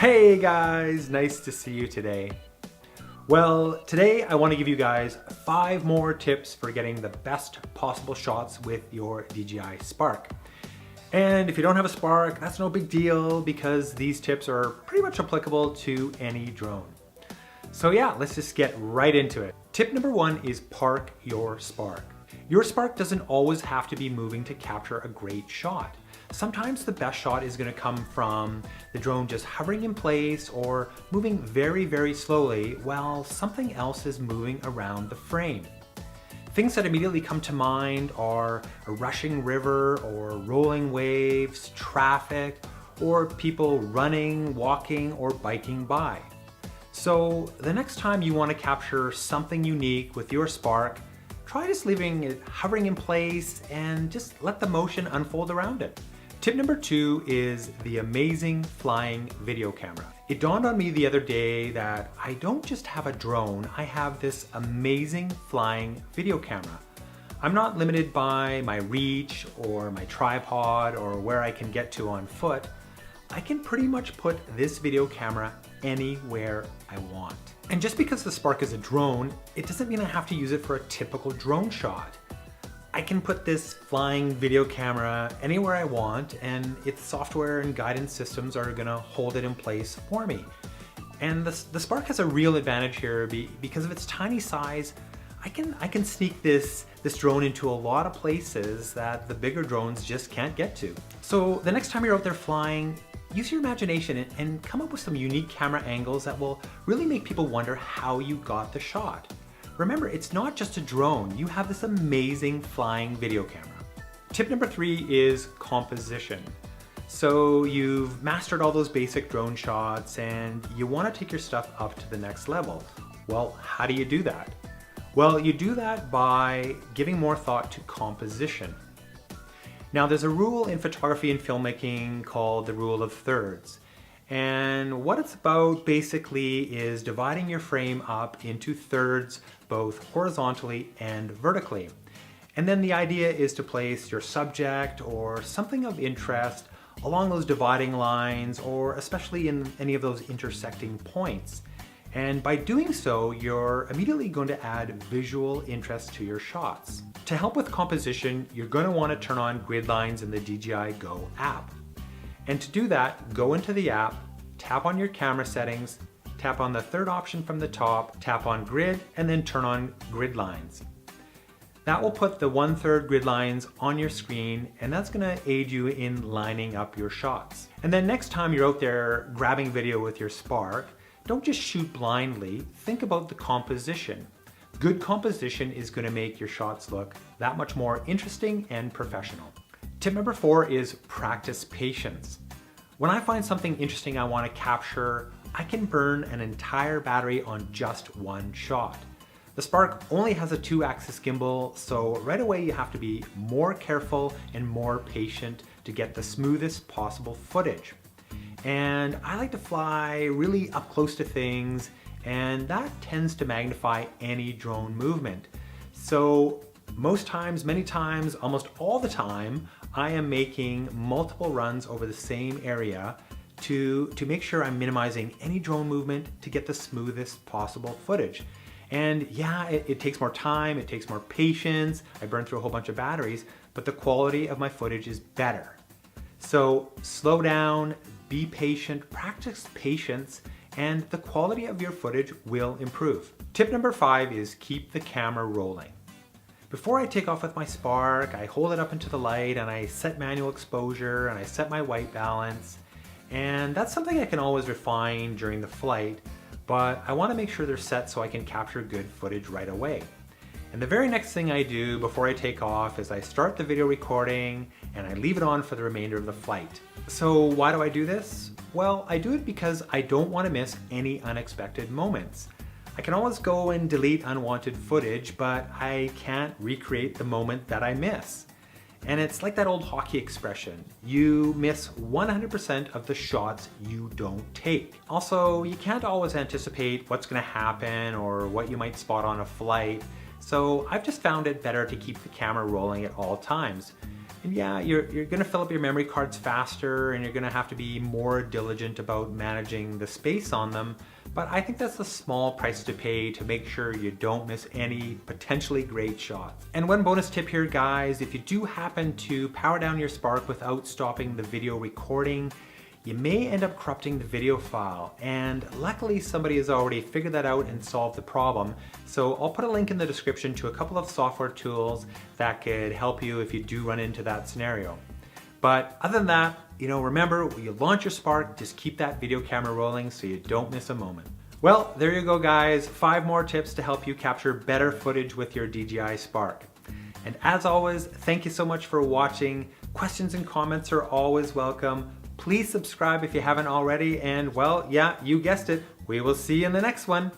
Hey guys, nice to see you today. Well, today I want to give you guys 5 more tips for getting the best possible shots with your DJI Spark. And if you don't have a Spark, that's no big deal because these tips are pretty much applicable to any drone. So yeah, let's just get right into it. Tip number 1 is park your Spark. Your Spark doesn't always have to be moving to capture a great shot. Sometimes the best shot is going to come from the drone just hovering in place or moving very, very slowly while something else is moving around the frame. Things that immediately come to mind are a rushing river or rolling waves, traffic, or people running, walking, or biking by. So the next time you want to capture something unique with your Spark, try just leaving it hovering in place and just let the motion unfold around it. Tip number 2 is the amazing flying video camera. It dawned on me the other day that I don't just have a drone, I have this amazing flying video camera. I'm not limited by my reach or my tripod or where I can get to on foot. I can pretty much put this video camera anywhere I want. And just because the Spark is a drone, it doesn't mean I have to use it for a typical drone shot. I can put this flying video camera anywhere I want, and its software and guidance systems are gonna hold it in place for me. And the Spark has a real advantage here because of its tiny size. I can sneak this drone into a lot of places that the bigger drones just can't get to. So the next time you're out there flying, use your imagination and come up with some unique camera angles that will really make people wonder how you got the shot. Remember, it's not just a drone. You have this amazing flying video camera. Tip number 3 is composition. So you've mastered all those basic drone shots and you want to take your stuff up to the next level. Well, how do you do that? Well, you do that by giving more thought to composition. Now, there's a rule in photography and filmmaking called the rule of thirds. And what it's about basically is dividing your frame up into thirds, both horizontally and vertically. And then the idea is to place your subject or something of interest along those dividing lines, or especially in any of those intersecting points. And by doing so, you're immediately going to add visual interest to your shots. To help with composition, you're going to want to turn on grid lines in the DJI Go app. And to do that, go into the app, tap on your camera settings, tap on the third option from the top, tap on grid, and then turn on grid lines. That will put the 1/3 grid lines on your screen, and that's gonna aid you in lining up your shots. And then next time you're out there grabbing video with your Spark, don't just shoot blindly, think about the composition. Good composition is gonna make your shots look that much more interesting and professional. Tip number 4 is practice patience. When I find something interesting I want to capture, I can burn an entire battery on just one shot. The Spark only has a 2-axis gimbal, so right away you have to be more careful and more patient to get the smoothest possible footage. And I like to fly really up close to things, and that tends to magnify any drone movement. So most times, many times, almost all the time, I am making multiple runs over the same area to make sure I'm minimizing any drone movement to get the smoothest possible footage. And yeah, it takes more time, it takes more patience, I burn through a whole bunch of batteries, but the quality of my footage is better. So slow down, be patient, practice patience, and the quality of your footage will improve. Tip number 5 is keep the camera rolling. Before I take off with my Spark, I hold it up into the light and I set manual exposure and I set my white balance. And that's something I can always refine during the flight, but I want to make sure they're set so I can capture good footage right away. And the very next thing I do before I take off is I start the video recording and I leave it on for the remainder of the flight. So why do I do this? Well, I do it because I don't want to miss any unexpected moments. I can always go and delete unwanted footage, but I can't recreate the moment that I miss. And it's like that old hockey expression, you miss 100% of the shots you don't take. Also, you can't always anticipate what's gonna happen or what you might spot on a flight. So I've just found it better to keep the camera rolling at all times. And yeah, you're gonna fill up your memory cards faster and you're gonna have to be more diligent about managing the space on them, but I think that's a small price to pay to make sure you don't miss any potentially great shots. And one bonus tip here, guys, if you do happen to power down your Spark without stopping the video recording, you may end up corrupting the video file, and luckily somebody has already figured that out and solved the problem. So I'll put a link in the description to a couple of software tools that could help you if you do run into that scenario. But other than that, remember, when you launch your Spark, just keep that video camera rolling so you don't miss a moment. Well, there you go, guys. 5 more tips to help you capture better footage with your DJI Spark. And as always, thank you so much for watching. Questions and comments are always welcome. Please subscribe if you haven't already, and well, yeah, you guessed it, we will see you in the next one.